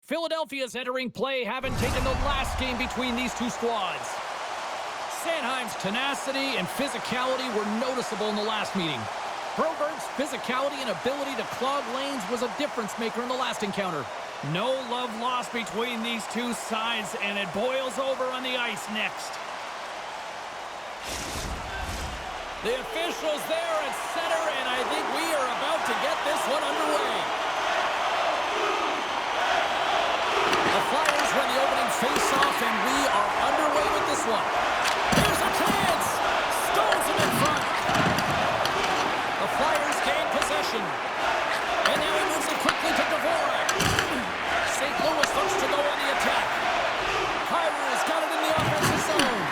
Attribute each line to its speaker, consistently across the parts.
Speaker 1: Philadelphia's entering play, having taken the last game between these two squads. Sanheim's tenacity and physicality were noticeable in the last meeting. Broberg's physicality and ability to clog lanes was a difference maker in the last encounter. No love lost between these two sides, and it boils over on the ice next. The officials there at center, and I think we are about to get this one underway. The Flyers win the opening face-off, and we are underway with this one. Here's a chance! Stones him in front. The Flyers gain possession. And now he moves it quickly to Dvorak. St. Louis looks to go on the attack. Kyrou has got it in the offensive zone.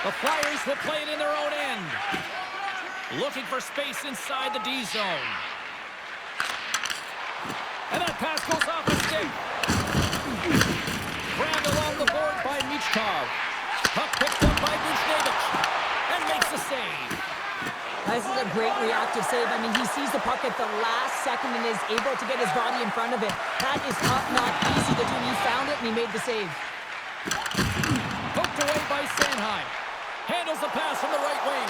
Speaker 1: The Flyers will play it in their own end. Looking for space inside the D zone. And that pass goes off the stick. Grabbed along the board by Michkov. Puck picked up by Buchnevich. And makes the save.
Speaker 2: This is a great reactive save. I mean, he sees the puck at the last second and is able to get his body in front of it. That is tough, not easy to do. He found it and he made the save.
Speaker 1: Poked away by Sanheim. Handles the pass from the right wing.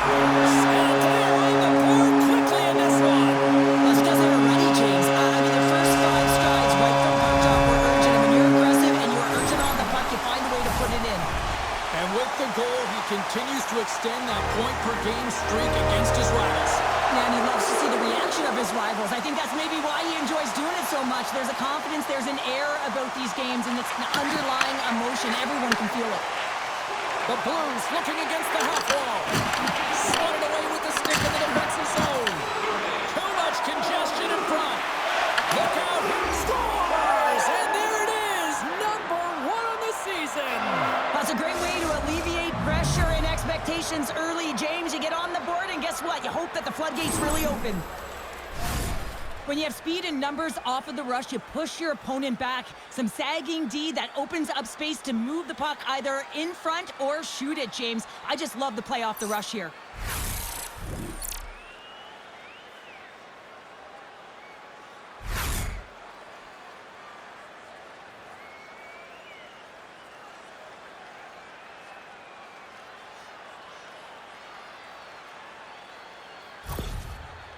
Speaker 1: And they're on the board quickly in this one.
Speaker 2: That's because they were ready, James. I mean, the first 5 strides right from puck drop were urgent. And when you're aggressive and you're urgent on the puck, you find a way to put it in.
Speaker 1: And with the goal, he continues to extend that point-per-game streak against his rivals.
Speaker 2: Man, he loves to see the reaction of his rivals. I think that's maybe why he enjoys doing it so much. There's a confidence, there's an air about these games, and it's an underlying emotion. Everyone can feel it.
Speaker 1: The Blues looking against the half wall. Swatted away with the stick in the defensive zone. Too much congestion in front. Look out. Scores! And there it is. Number 1 on the season.
Speaker 2: That's a great way to alleviate pressure and expectations early, James. You get on the board, and guess what? You hope that the floodgates really open. When you have speed and numbers off of the rush, you push your opponent back. Some sagging D that opens up space to move the puck either in front or shoot it, James. I just love the play off the rush here.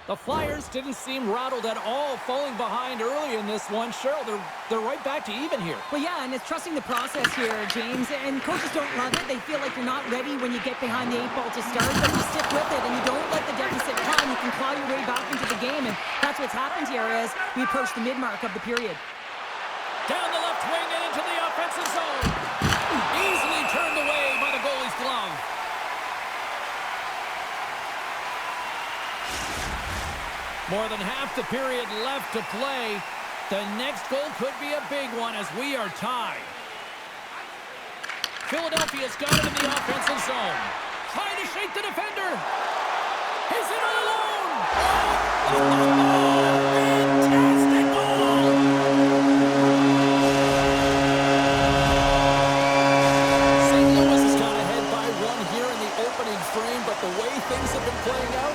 Speaker 1: The Flyers didn't seem rattled at all, falling behind early in this one. Cheryl, they're right back to even here.
Speaker 2: Well, yeah, and it's trusting the process here, James. And coaches don't love it. They feel like you're not ready when you get behind the 8 ball to start, but you stick with it and you don't let the deficit climb. You can claw your way back into the game, and that's what's happened here as we approach the mid-mark of the period.
Speaker 1: Down the left wing and into the offensive zone. Easily turned away by the goalie's glove. More than half the period left to play. The next goal could be a big one as we are tied. Philadelphia's got it in the offensive zone. Trying to shake the defender. He's in all alone. Fantastic goal. St. Louis has got ahead by 1 here in the opening frame, but the way things have been playing out,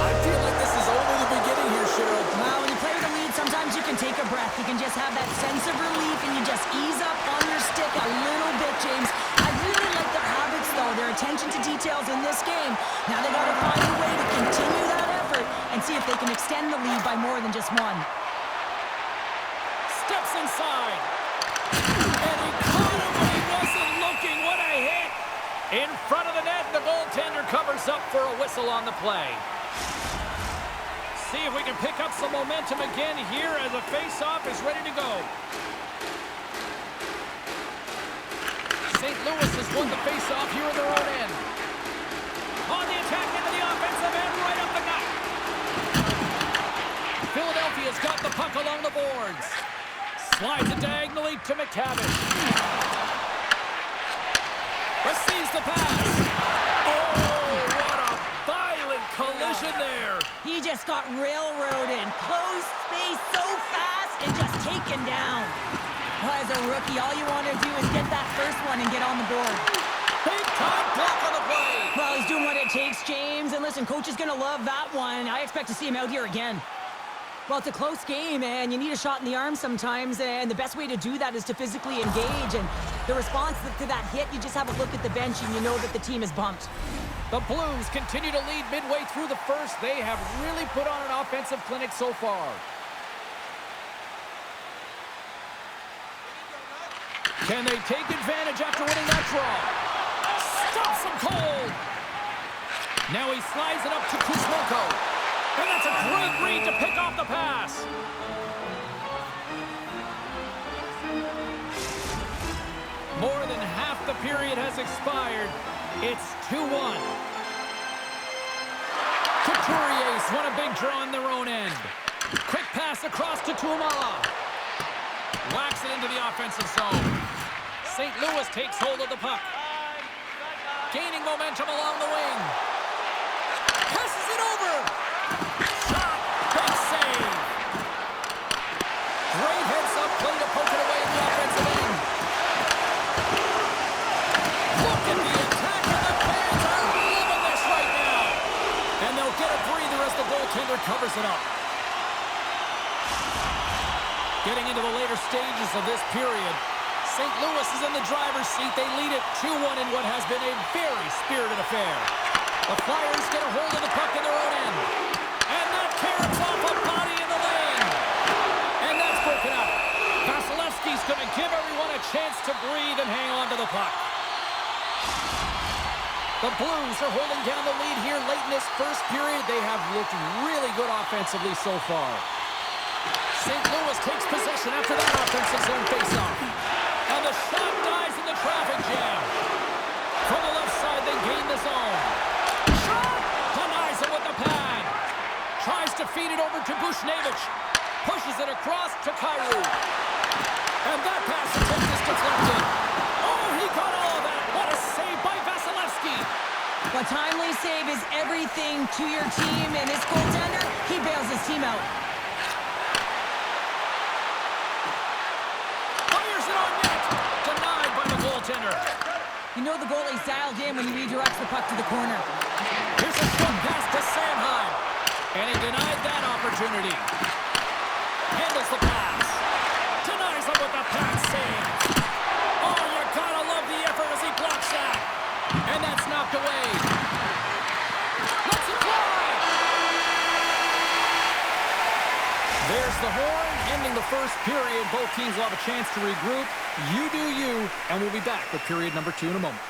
Speaker 1: I feel like this is only the beginning here, Cheryl.
Speaker 2: Well, when you play with a lead, sometimes you can take a breath. You can just have that sense of relief, and you just ease up on your stick a little bit, James. I really like their habits, though, their attention to details in this game. Now they got to find a way to continue that effort and see if they can extend the lead by more than just 1.
Speaker 1: Steps inside. And he caught him when he wasn't looking. What a hit. In front of the net, the goaltender covers up for a whistle on the play. See if we can pick up some momentum again here as the face-off is ready to go. St. Louis has won the face-off here in their own end. On the attack into the offensive end, right up the gut. Philadelphia's got the puck along the boards. Slides it diagonally to McTavish. Receives the pass. Oh, what a violent collision there.
Speaker 2: He just got railroaded. Closed space so fast and just taken down. Well, as a rookie, all you want to do is get that first one and get on the board.
Speaker 1: Big time block on the play.
Speaker 2: Well, he's doing what it takes, James. And listen, Listen, coach is going to love that one. I expect to see him out here again. Well, it's a close game, and you need a shot in the arm sometimes, and the best way to do that is to physically engage. And the response to that hit, you just have a look at the bench, and you know that the team is bumped.
Speaker 1: The Blues continue to lead midway through the first. They have really put on an offensive clinic so far. Can they take advantage after winning that draw? Stops him cold. Now he slides it up to Kuzmenko. And that's a great read to pick off the pass. More than half the period has expired. It's 2-1. Couturier's won a big draw on their own end. Quick pass across to Tuamala. Whacks it into the offensive zone. St. Louis takes hold of the puck. Gaining momentum along the wing. Passes it over. Shot. Big save. Great heads-up play to poke it away in the offensive end. Look at the attack, and the fans are loving this right now. And they'll get a breather as the goaltender covers it up. Getting into the later stages of this period, St. Louis is in the driver's seat. They lead it 2-1 in what has been a very spirited affair. The Flyers get a hold of the puck in their own end. And that carrots off a body in the lane. And that's broken up. Vasilevsky's going to give everyone a chance to breathe and hang on to the puck. The Blues are holding down the lead here late in this first period. They have looked really good offensively so far. St. Louis takes possession after that offensive zone faceoff. And the shot dies in the traffic jam. From the left side, they gain the zone. Shot! Denies him with the pad. Tries to feed it over to Bushnevich. Pushes it across to Kyrou. And that pass attempt is deflected. Oh, he got all of that. What a save by Vasilevsky.
Speaker 2: A timely save is everything to your team, and this goaltender, he bails his team out. You know the goalie's dialed in when he redirects the puck to the corner.
Speaker 1: Here's a short pass to Sanheim. And he denied that opportunity. Handles the pass. Denies him with the pass save. Oh, you gotta love the effort as he blocks that. And that's knocked away. Let's it fly! There's the horn, ending the first period. Both teams will have a chance to regroup. You do you, and we'll be back with period number 2 in a moment.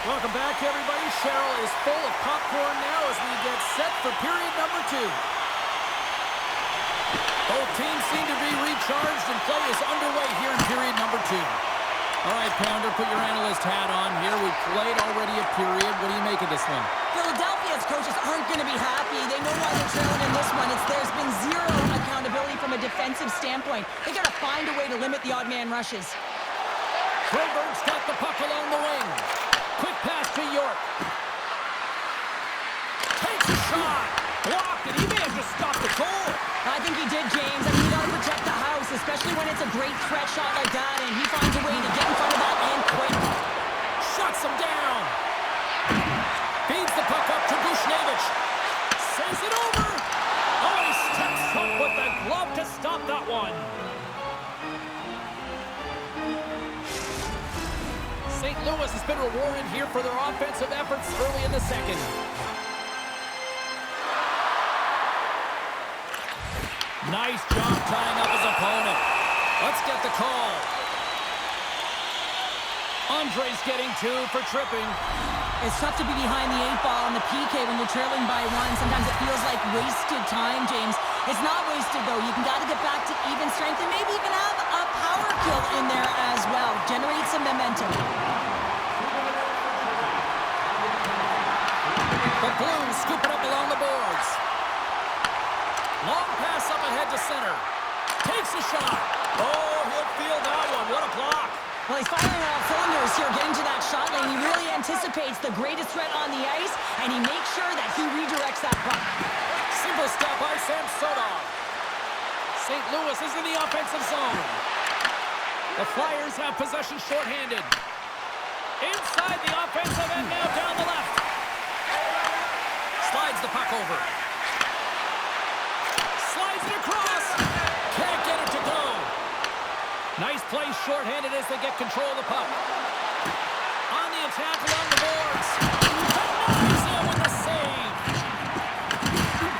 Speaker 1: Welcome back, everybody. Cheryl is full of popcorn now as we get set for period number 2. Both teams seem to be recharged and play is underway here in period number 2. All right, Pounder, put your analyst hat on here. We've played already a period. What do you make of this one?
Speaker 2: Philadelphia's coaches aren't going to be happy. They know why they're trailing in this one. There's been zero accountability from a defensive standpoint. They got to find a way to limit the odd man rushes.
Speaker 1: Troberg's got the puck along the wing. Quick pass to York. Takes a shot. Blocked, and he may have just stopped the goal.
Speaker 2: I think he did, James. I mean, you got to protect the house, especially when it's a great threat shot like that, and he finds a way to get in front of that and quick.
Speaker 1: Shuts him down. Feeds the puck up to Bushnevich. Sends it over. Oh, he steps up with the glove to stop that one. St. Louis has been rewarded here for their offensive efforts early in the second. Nice job tying up his opponent. Let's get the call. Andre's getting 2 for tripping.
Speaker 2: It's tough to be behind the 8 ball on the PK when you're trailing by 1. Sometimes it feels like wasted time, James. It's not wasted, though. You got to get back to even strength and maybe even have a power kill in there as well. Generate some momentum.
Speaker 1: The Blues scoop it up along the boards. Long pass up ahead to center. Takes a shot. Oh, he'll feel that one. What a block.
Speaker 2: Well, he's firing on all cylinders here, getting to that shot lane. He really anticipates the greatest threat on the ice, and he makes sure that he redirects that puck.
Speaker 1: Simple stop by Samsonov. St. Louis is in the offensive zone. The Flyers have possession shorthanded. Inside the offensive end, now down the left. Slides the puck over. Slides it across. Can't get it to go. Nice play shorthanded as they get control of the puck. On the attack along the boards. Denies it with the save.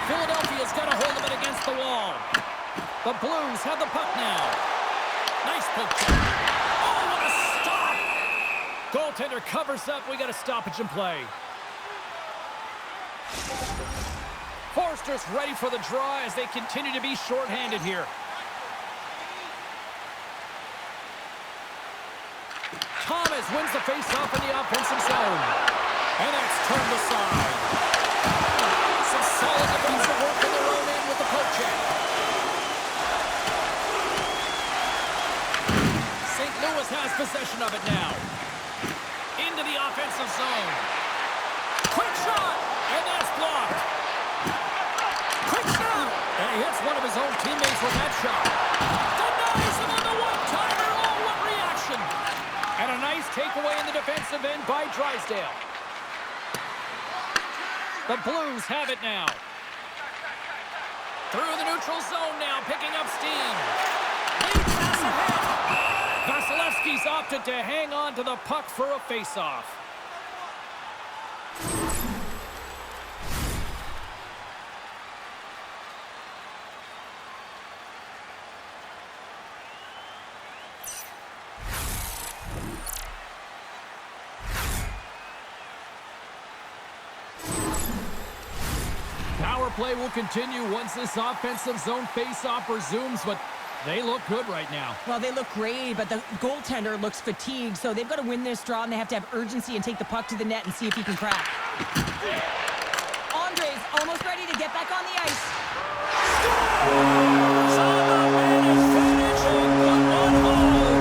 Speaker 1: Philadelphia's got a hold of it against the wall. The Blues have the puck now. Nice poke check. Oh, what a stop. Goaltender covers up. We got a stoppage in play. Forster's ready for the draw as they continue to be shorthanded here. Thomas wins the faceoff in the offensive zone. And that's turned aside. Some solid defensive work in their own end with the poke check. St. Louis has possession of it now. Into the offensive zone. Quick shot, and that's blocked. Quick shot, and he hits one of his own teammates with that shot. Denies him on the one-timer. Oh, what reaction. And a nice takeaway in the defensive end by Drysdale. The Blues have it now. Through the neutral zone now, picking up steam. Lead pass ahead. Vasilevsky's opted to hang on to the puck for a face-off. Power play will continue once this offensive zone face-off resumes, but they look good right now.
Speaker 2: Well, they look great, but the goaltender looks fatigued, so they've got to win this draw, and they have to have urgency and take the puck to the net and see if he can crack. Andre's almost ready to get back on the ice.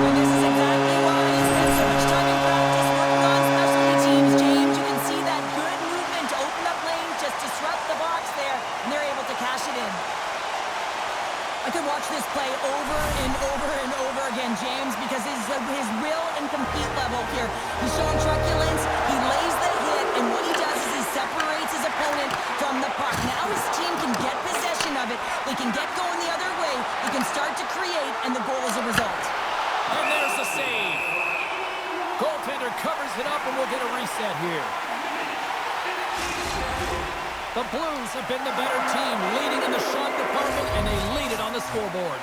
Speaker 2: And this is exactly why he spent so much time in practice working on specialty teams, James. You can see that good movement to open up lanes, just disrupt the box there, and they're able to cash it in. I could watch this play over and over and over again, James, because his will and compete level here. He's showing truculence, he lays the hit, and what he does is he separates his opponent from the puck. Now his team can get possession of it, they can get going the other way, they can start to create, and the goal is a result.
Speaker 1: And there's the save. Goaltender covers it up, and we'll get a reset here. The Blues have been the better team, leading in the shot department, and they lead it on the scoreboard.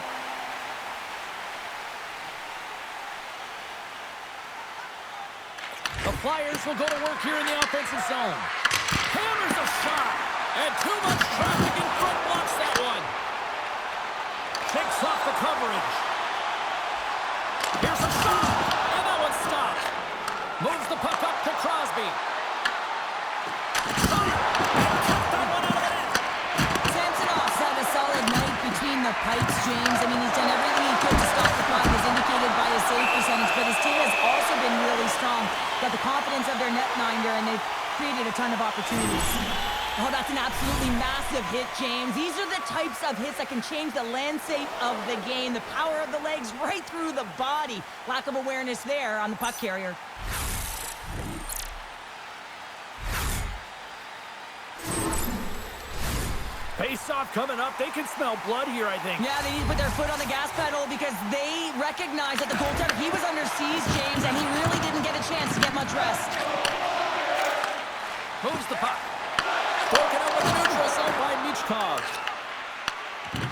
Speaker 1: The Flyers will go to work here in the offensive zone. Hammers a shot. And too much traffic in front blocks that one. Takes off the coverage. Here's a shot. And that one's stopped. Moves the puck up to Crosby. Shot. And cut that one out of the net.
Speaker 2: Samsonov's had a solid night between the pipes, James. I mean, he's done everything he could to stop the puck, as indicated by his save percentage, but his team has also been really strong. Got the confidence of their netminder, and they've created a ton of opportunities. Oh, that's an absolutely massive hit, James. These are the types of hits that can change the landscape of the game. The power of the legs right through the body. Lack of awareness there on the puck carrier.
Speaker 1: Face-off coming up. They can smell blood here, I think.
Speaker 2: Yeah, they need to put their foot on the gas pedal because they recognize that the goaltender, he was under siege, James, and he really didn't get a chance to get much rest.
Speaker 1: Moves the puck. Broken up with the neutral zone by Michkov.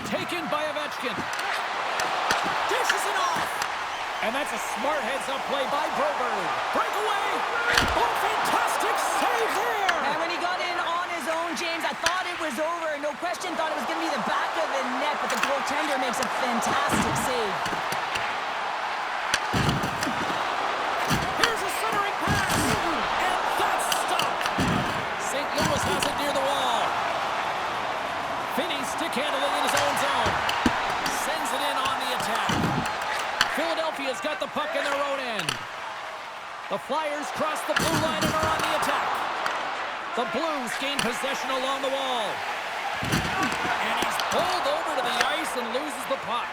Speaker 1: Taken by Ovechkin. Dishes it off. And that's a smart heads-up play by Broberg. Breakaway. Oh, fantastic save there.
Speaker 2: And when he got in on his own, James, I thought it was over. No question, thought it was going to be the back of the net, but the goaltender makes a fantastic save.
Speaker 1: Here's a centering pass. And that's stopped. St. Louis has it near the wall. Finney stick handling in his own zone. Sends it in on the attack. Philadelphia's got the puck in their own end. The Flyers cross the blue line and are on the attack. The Blues gain possession along the wall. And he's pulled over to the ice and loses the puck.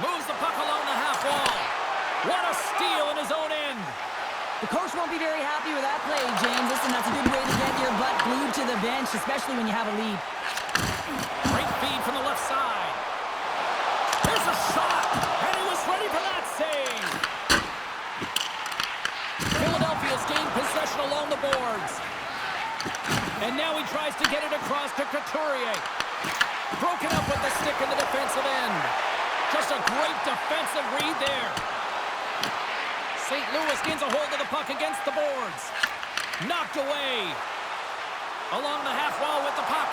Speaker 1: Moves the puck along the half wall. What a steal in his own end.
Speaker 2: The coach won't be very happy with that play, James. Listen, that's a good way to get your butt glued to the bench, especially when you have a lead.
Speaker 1: Great feed from the left side. There's a shot, and he was ready for that save. Philadelphia's gained possession along the boards. And now he tries to get it across to Couturier. Broken up with the stick in the defensive end. Just a great defensive read there. St. Louis gains a hold of the puck against the boards. Knocked away. Along the half wall with the puck.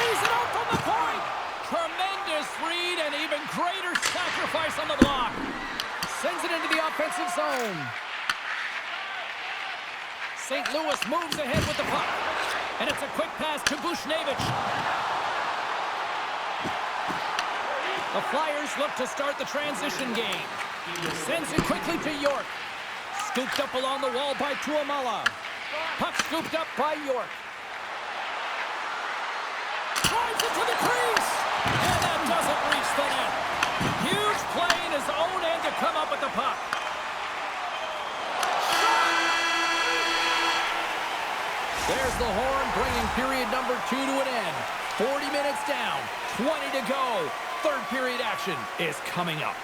Speaker 1: He's it out from the point. Tremendous read and even greater sacrifice on the block. Sends it into the offensive zone. St. Louis moves ahead with the puck. And it's a quick pass to Buchnevich. The Flyers look to start the transition game. Sends it quickly to York. Scooped up along the wall by Tuomala. Puck scooped up by York. Drives it to the crease. And that doesn't reach the net. Huge play in his own end to come up with the puck. There's the horn, bringing period number 2 to an end. 40 minutes down, 20 to go. Third period action is coming up.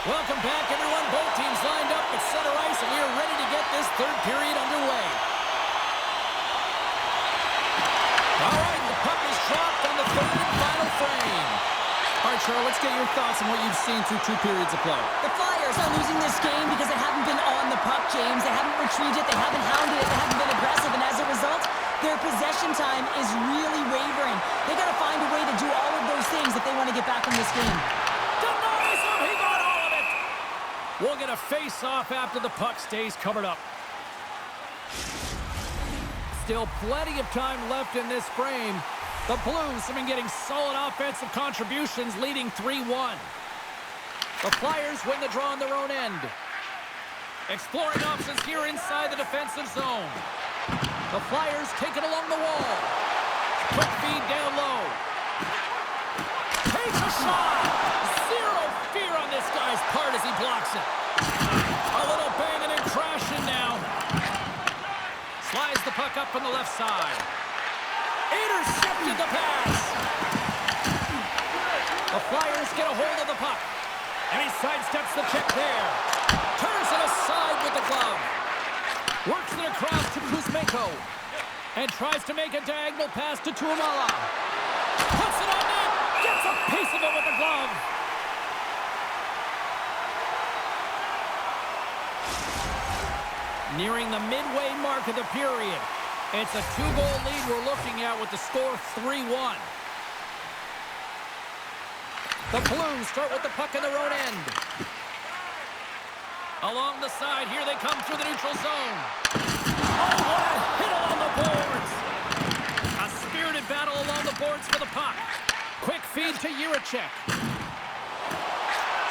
Speaker 1: Welcome back, everyone. Both teams lined up at center ice, and we are ready to get this third period underway. All right, the puck is dropped on the third and final frame. All right, Charles, let's get your thoughts on what you've seen through 2 periods of play.
Speaker 2: The Flyers are losing this game because they haven't been on the puck, James. They haven't retreated, they haven't hounded it, they haven't been aggressive, and as a result, their possession time is really wavering. They got to find a way to do all of those things if they want to get back in this game.
Speaker 1: Denies him, he got all of it. We'll get a face-off after the puck stays covered up. Still plenty of time left in this frame. The Blues have been getting solid offensive contributions, leading 3-1. The Flyers win the draw on their own end. Exploring options here inside the defensive zone. The Flyers take it along the wall. Quick feed down low. Takes a shot. Zero fear on this guy's part as he blocks it. A little banging and crashing now. Slides the puck up from the left side. Intercepted the pass. The Flyers get a hold of the puck. And he sidesteps the check there. Turns it aside with the glove. Demko. And tries to make a diagonal pass to Tuamala. Puts it on net. Gets a piece of it with the glove. Nearing the midway mark of the period. It's a 2-goal lead we're looking at with the score 3-1. The Blues start with the puck in their own end. Along the side, here they come through the neutral zone. Oh, what a hit along the boards! A spirited battle along the boards for the puck. Quick feed to Jiricek.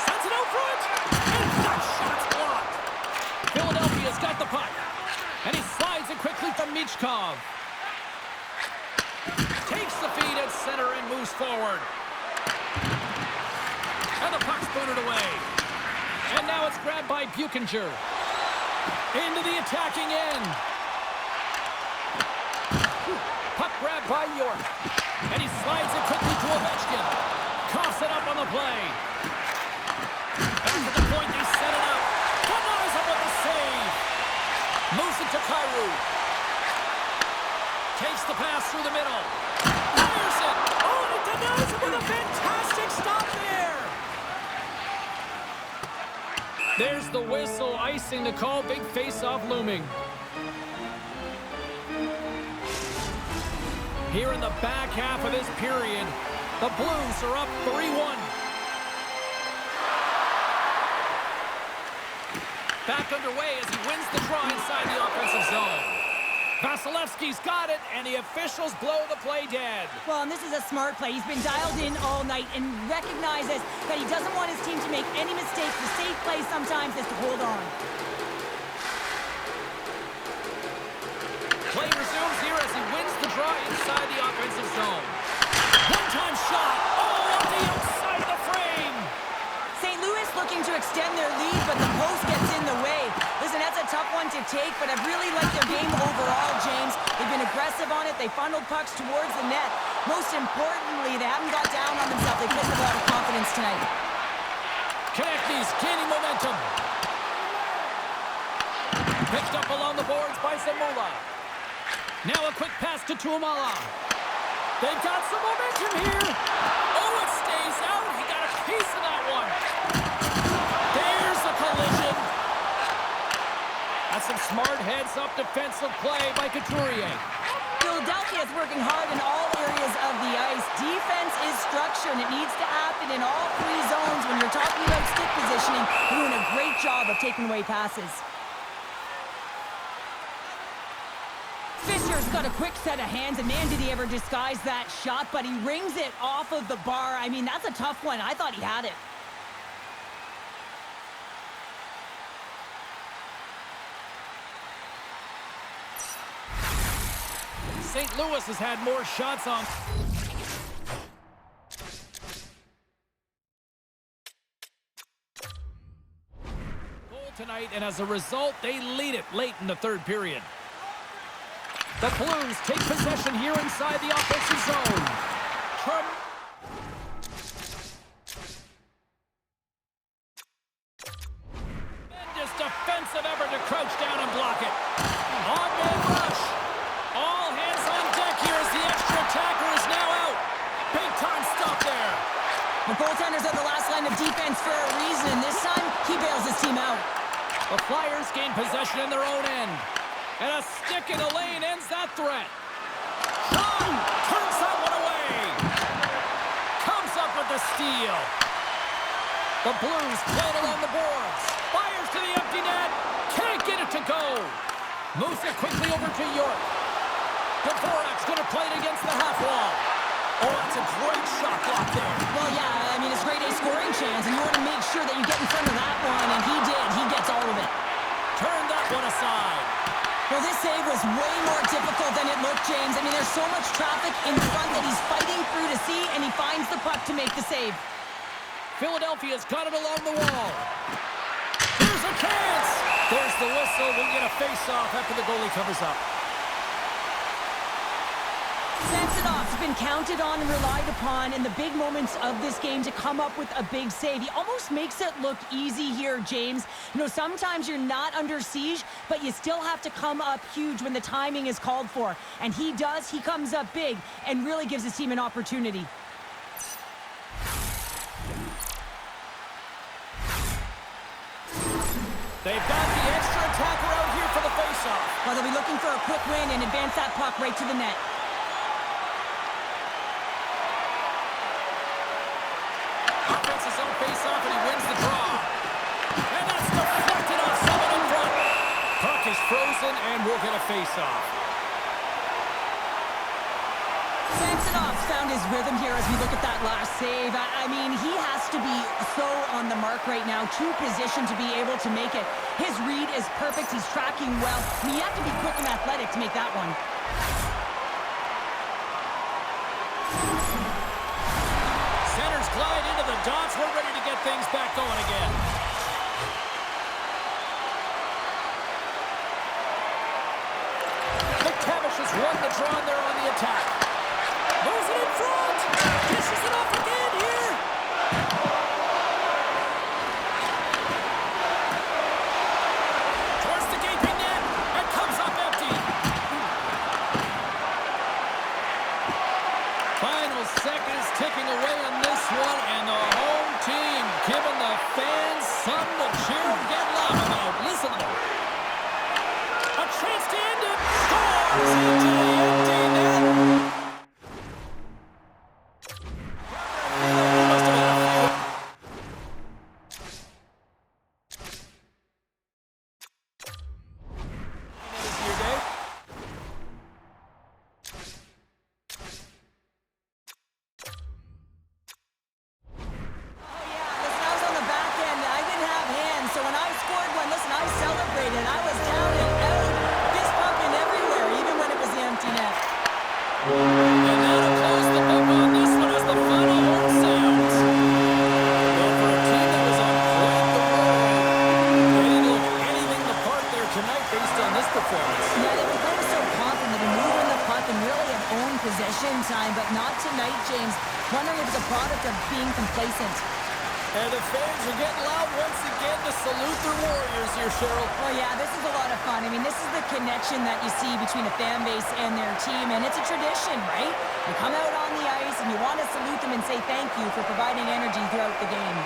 Speaker 1: Sends it out front, and that shot's blocked. Philadelphia's got the puck, and he slides it quickly from Michkov. Takes the feed at center and moves forward. And the puck's booted away. And now it's grabbed by Buchinger. Into the attacking end. Puck grabbed by York. And he slides it quickly to Ovechkin. Coughs it up on the play. Back at the point, they set it up. Denies him with the save. Moves it to Kyrou. Takes the pass through the middle. Fires it. Oh, and he denies him with a fantastic stop there. There's the whistle, icing the call, big face-off looming. Here in the back half of this period, the Blues are up 3-1. Back underway as he wins the draw inside the offensive zone. Vasilevsky's got it, and the officials blow the play dead.
Speaker 2: Well, and this is a smart play. He's been dialed in all night and recognizes that he doesn't want his team to make any mistakes. The safe play sometimes is to hold on.
Speaker 1: Play resumes here as he wins the draw inside the offensive zone. One-time shot. Oh, on the outside of the frame.
Speaker 2: St. Louis looking to extend their lead, but the post gets in the way. Listen, that's a tough one to take, but I've really liked their game overall, James. They've been aggressive on it. They funneled pucks towards the net. Most importantly, they haven't got down on themselves. They played with a lot of confidence tonight.
Speaker 1: Konechny's gaining momentum. Picked up along the boards by Zamula. Now a quick pass to Tuamala. They've got some momentum here. Oh, it stays out. He got a piece of that one. There's a collision. That's some smart heads-up defensive play by Couturier.
Speaker 2: Philadelphia is working hard in all areas of the ice. Defense is structure, and it needs to happen in all three zones. When you're talking about stick positioning, you're doing a great job of taking away passes. Fisher's got a quick set of hands, and man, did he ever disguise that shot, but he rings it off of the bar. I mean, that's a tough one. I thought he had it.
Speaker 1: St. Louis has had more shots on goal tonight, and as a result, they lead it late in the third period. The Blues take possession here inside the offensive zone. Tremendous defensive effort to crouch down and block it. On-man rush. All hands on deck here as the extra attacker is now out. Big time stop there.
Speaker 2: The goaltenders are the last line of defense for a reason. This time, he bails his team out.
Speaker 1: The Flyers gain possession in their own end. And a stick in the lane ends that threat. Sean turns that one away. Comes up with the steal. The Blues play it along the boards. Fires to the empty net. Can't get it to go. Moves it quickly over to York. Dvorak's going to play it against the half wall. Oh, that's a great shot block there.
Speaker 2: Well, yeah, I mean, it's grade A scoring chance, and you want to make sure that you get in front of that one, and he did. He gets all of it.
Speaker 1: Turn that one aside.
Speaker 2: Well, this save was way more difficult than it looked, James. I mean, there's so much traffic in front that he's fighting through to see, and he finds the puck to make the save.
Speaker 1: Philadelphia's got it along the wall. Here's a chance. There's the whistle. We'll get a face-off after the goalie covers up.
Speaker 2: Sends it off. been counted on and relied upon in the big moments of this game to come up with a big save. He almost makes it look easy here, James. You know, sometimes you're not under siege, but you still have to come up huge when the timing is called for. And he does. He comes up big and really gives his team an opportunity.
Speaker 1: They've got the extra attacker out here for the faceoff.
Speaker 2: Well, they'll be looking for a quick win and advance that puck right to the net.
Speaker 1: Offense his own faceoff, and he wins the draw. And that's deflected off someone in front. Puck is frozen, and we'll get a faceoff.
Speaker 2: Samsonov's found his rhythm here as we look at that last save. I mean, he has to be so on the mark right now, too positioned to be able to make it. His read is perfect. He's tracking well. I mean, you have to be quick and athletic to make that one.
Speaker 1: Centers glide into the dots. We're ready to get things back going again. McTavish has won the draw there on the attack. Moves it in front. Dishes it off again here. Towards the gaping net. And comes up empty. Final seconds ticking away on this one. And the home team giving the fans something to cheer and get loud about. Listen to them. A chance to end it. Scores into the empty net. And that'll close the book on this one as the final horn sounds. Well, for a team that was on quite the roll, they didn't look anything the part there tonight based on this performance.
Speaker 2: Yeah, they were kind of so confident in moving the puck and really have owned possession time, but not tonight, James. Wondering if it's a product of being complacent.
Speaker 1: And the fans are getting loud once again to salute their Warriors here, Cheryl.
Speaker 2: Oh, yeah, this is a lot of fun. I mean, this is the connection that you see between a fan base and their team, and it's a tradition, right? You come out on the ice, and you want to salute them and say thank you for providing energy throughout the game.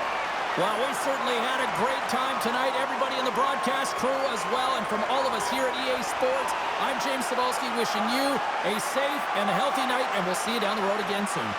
Speaker 1: Well, we certainly had a great time tonight. Everybody in the broadcast crew as well, and from all of us here at EA Sports, I'm James Cebulski wishing you a safe and a healthy night, and we'll see you down the road again soon.